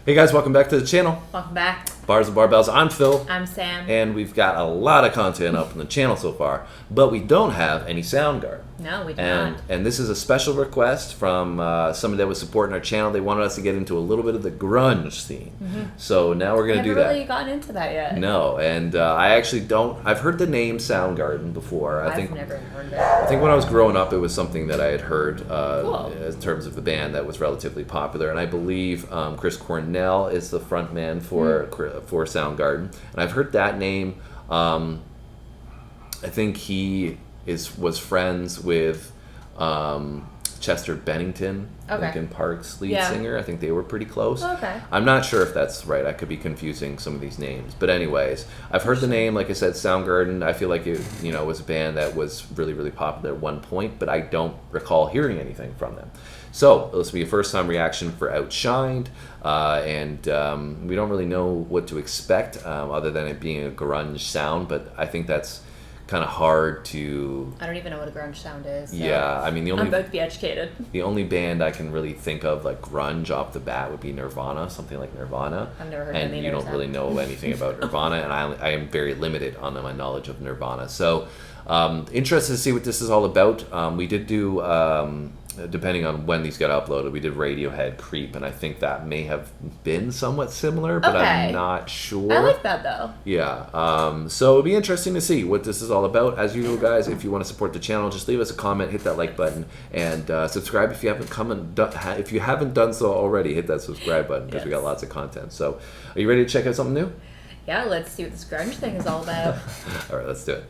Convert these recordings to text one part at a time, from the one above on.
Hey guys, welcome back to the channel. Welcome back. Bars and Barbells, I'm Phil. I'm Sam. And we've got a lot of content up on the channel so far, but we don't have any Soundgarden. No, we do not. And this is a special request from somebody that was supporting our channel. They wanted us to get into a little bit of the grunge scene. Mm-hmm. So now we're going to do that. I haven't really gotten into that yet. No, and I actually don't. I've heard the name Soundgarden before. I've never heard of it. I think when I was growing up, it was something that I had heard Cool. in terms of the band that was relatively popular. And I believe Chris Cornell is the front man for Soundgarden. And I've heard that name. I think he was friends with Chester Bennington, Linkin Park's lead singer. I think they were pretty close. Okay. I'm not sure if that's right. I could be confusing some of these names. But anyways, I've heard the name. Like I said, Soundgarden. I feel like it was a band that was really, really popular at one point, but I don't recall hearing anything from them. So this will be a first-time reaction for Outshined, and we don't really know what to expect other than it being a grunge sound, but I think that's kind of hard to... I don't even know what a grunge sound is. So yeah, I mean, I'm about to be educated. The only band I can really think of like grunge off the bat would be Nirvana, something like Nirvana. I've never heard of and any you don't sound. really know anything about Nirvana, and I am very limited on my knowledge of Nirvana. So interested to see what this is all about. We did do... depending on when these got uploaded, we did Radiohead Creep, and I think that may have been somewhat similar, but I'm not sure. I like that though. Yeah, so it'll be interesting to see what this is all about. As usual, guys, if you want to support the channel, just leave us a comment, hit that like button, and subscribe if you haven't done so already. Hit that subscribe button because we got lots of content. So, are you ready to check out something new? Yeah, let's see what this grunge thing is all about. All right, let's do it.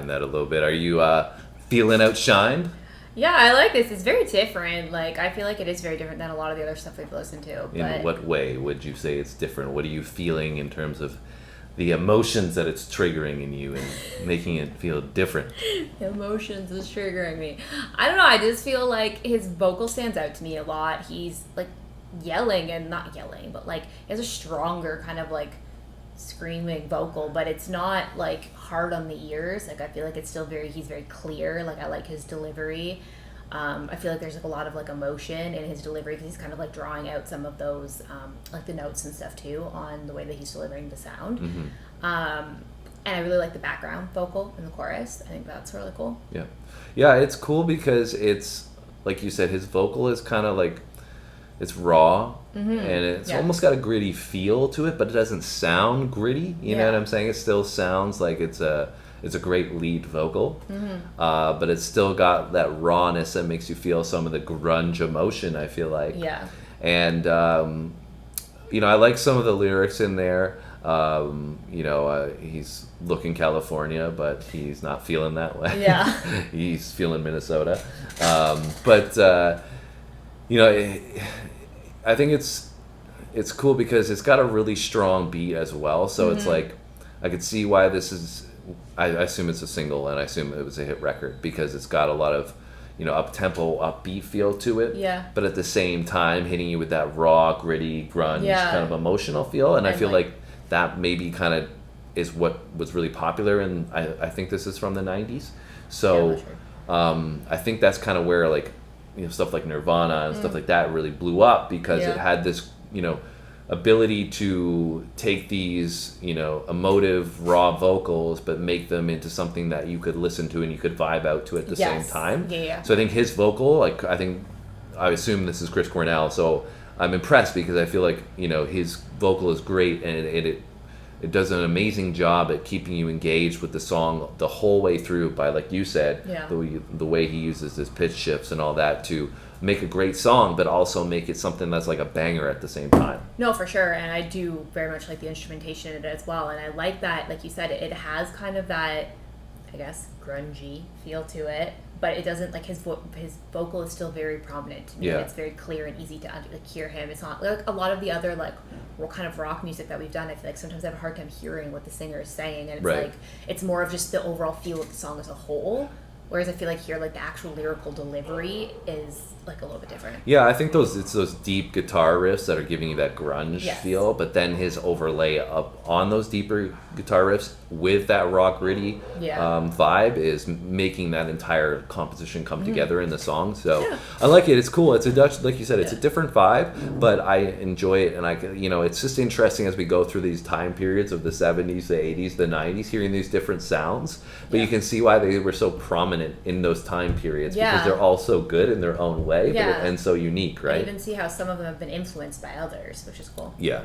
That a little bit. Are you feeling Outshined? Yeah, I like this. It's very different. Like, I feel like it is very different than a lot of the other stuff we've listened to. But In what way would you say it's different? What are you feeling in terms of the emotions that it's triggering in you and making it feel different? Emotions is triggering me. I don't know. I just feel like his vocal stands out to me a lot. He's like yelling and not yelling, but like he has a stronger kind of like screaming vocal, but it's not like hard on the ears. Like I feel like it's still he's very clear. Like I like his delivery. I feel like there's like a lot of like emotion in his delivery because he's kind of like drawing out some of those like the notes and stuff too on the way that he's delivering the sound. And I really like the background vocal in the chorus. I think that's really cool. Yeah, it's cool because it's like you said, his vocal is kind of like it's raw and it's almost got a gritty feel to it, but it doesn't sound gritty. You know what I'm saying? It still sounds like it's a great lead vocal, but it's still got that rawness that makes you feel some of the grunge emotion, I feel like. Yeah. And, I like some of the lyrics in there. He's looking California, but he's not feeling that way. Yeah. He's feeling Minnesota. I think it's cool because it's got a really strong beat as well. So it's like, I could see why this is, I assume it's a single and I assume it was a hit record because it's got a lot of, up-tempo, upbeat feel to it. Yeah. But at the same time, hitting you with that raw, gritty, grunge kind of emotional feel. And I feel like that maybe kind of is what was really popular. And I think this is from the 90s. So I think that's kind of where like, stuff like Nirvana and stuff like that really blew up because it had this, ability to take these, emotive, raw vocals, but make them into something that you could listen to and you could vibe out to at the same time. Yeah. So I think his vocal, I assume this is Chris Cornell, so I'm impressed because I feel like, his vocal is great and it does an amazing job at keeping you engaged with the song the whole way through by, like you said, the way he uses his pitch shifts and all that to make a great song, but also make it something that's like a banger at the same time. No, for sure. And I do very much like the instrumentation in it as well. And I like that, like you said, it has kind of that, I guess, grungy feel to it. But it doesn't, like, his vocal is still very prominent to me. Yeah. It's very clear and easy to hear him. It's not like a lot of the other, like, kind of rock music that we've done. I feel like sometimes I have a hard time hearing what the singer is saying. And it's like, it's more of just the overall feel of the song as a whole. Whereas I feel like here, like, the actual lyrical delivery is, like, a little bit different. Yeah, I think it's those deep guitar riffs that are giving you that grunge feel, but then his overlay up on those deeper guitar riffs with that raw, gritty vibe is making that entire composition come together in the song. So I like it. It's cool. It's like you said, it's a different vibe, but I enjoy it. And it's just interesting as we go through these time periods of the 70s, the 80s, the 90s, hearing these different sounds. But you can see why they were so prominent in those time periods because they're all so good in their own way and so unique, right? You even see how some of them have been influenced by others, which is cool. Yeah.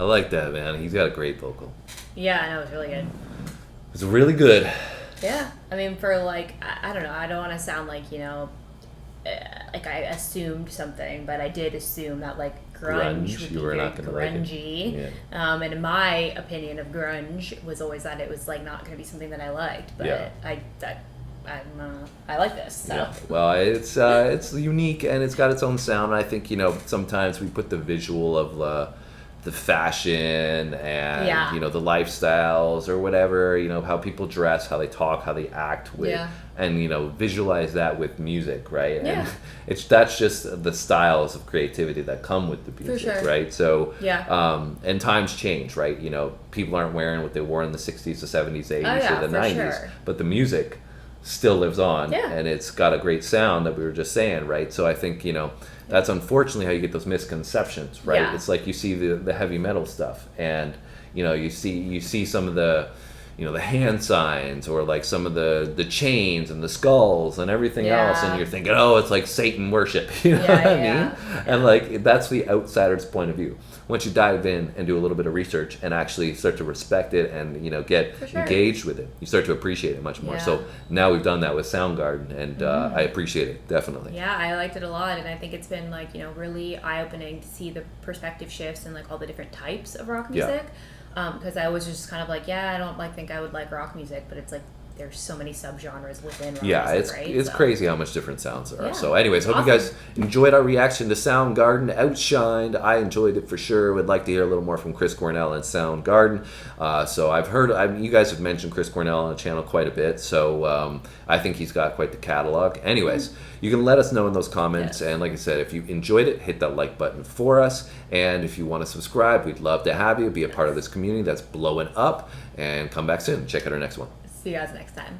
like that, man. He's got a great vocal. Yeah, I know, it was really good. It's really good. Yeah, I mean, for like, I don't know, I don't want to sound like, like I assumed something, but I did assume that like grunge would be You were very not going to like grungy. it. Yeah. And in my opinion of grunge was always that it was like not going to be something that I liked, but Yeah. I like this. So. Yeah. Well, it's unique and it's got its own sound. And I think sometimes we put the visual of the fashion and Yeah. The lifestyles or whatever, how people dress, how they talk, how they act with, Yeah. and visualize that with music, right? Yeah. And that's just the styles of creativity that come with the music, sure. right? So Yeah. and times change, right? People aren't wearing what they wore in the 60s, the 70s, 80s, yeah, or the for 90s, sure. but the music still lives on, Yeah. and it's got a great sound that we were just saying, right? So I think that's unfortunately how you get those misconceptions, right? Yeah. It's like you see the heavy metal stuff, and you see some of the the hand signs or like some of the chains and the skulls and everything Yeah. else, and you're thinking, oh, it's like Satan worship, you know Yeah, what I yeah. mean? And like that's the outsider's point of view. Once you dive in and do a little bit of research and actually start to respect it and get For sure. engaged with it, you start to appreciate it much more. Yeah. So now we've done that with Soundgarden, and I appreciate it definitely. Yeah, I liked it a lot, and I think it's been like really eye-opening to see the perspective shifts and like all the different types of rock Yeah. music. Because I was just kind of like, yeah, I don't think I would like rock music, but it's like there's so many subgenres within rock Yeah, music, right? it's So- crazy how much different sounds there are. Yeah. So anyways, hope Awesome. you guys enjoyed our reaction to Soundgarden, Outshined. I enjoyed it for sure. Would like to hear a little more from Chris Cornell and Soundgarden. So I've heard, you guys have mentioned Chris Cornell on the channel quite a bit, so I think he's got quite the catalog. Anyways, you can let us know in those comments, Yes. and like I said, if you enjoyed it, hit that like button for us, and if you want to subscribe, we'd love to have you be a part of this community that's blowing up, and come back soon. Check out our next one. See you guys next time.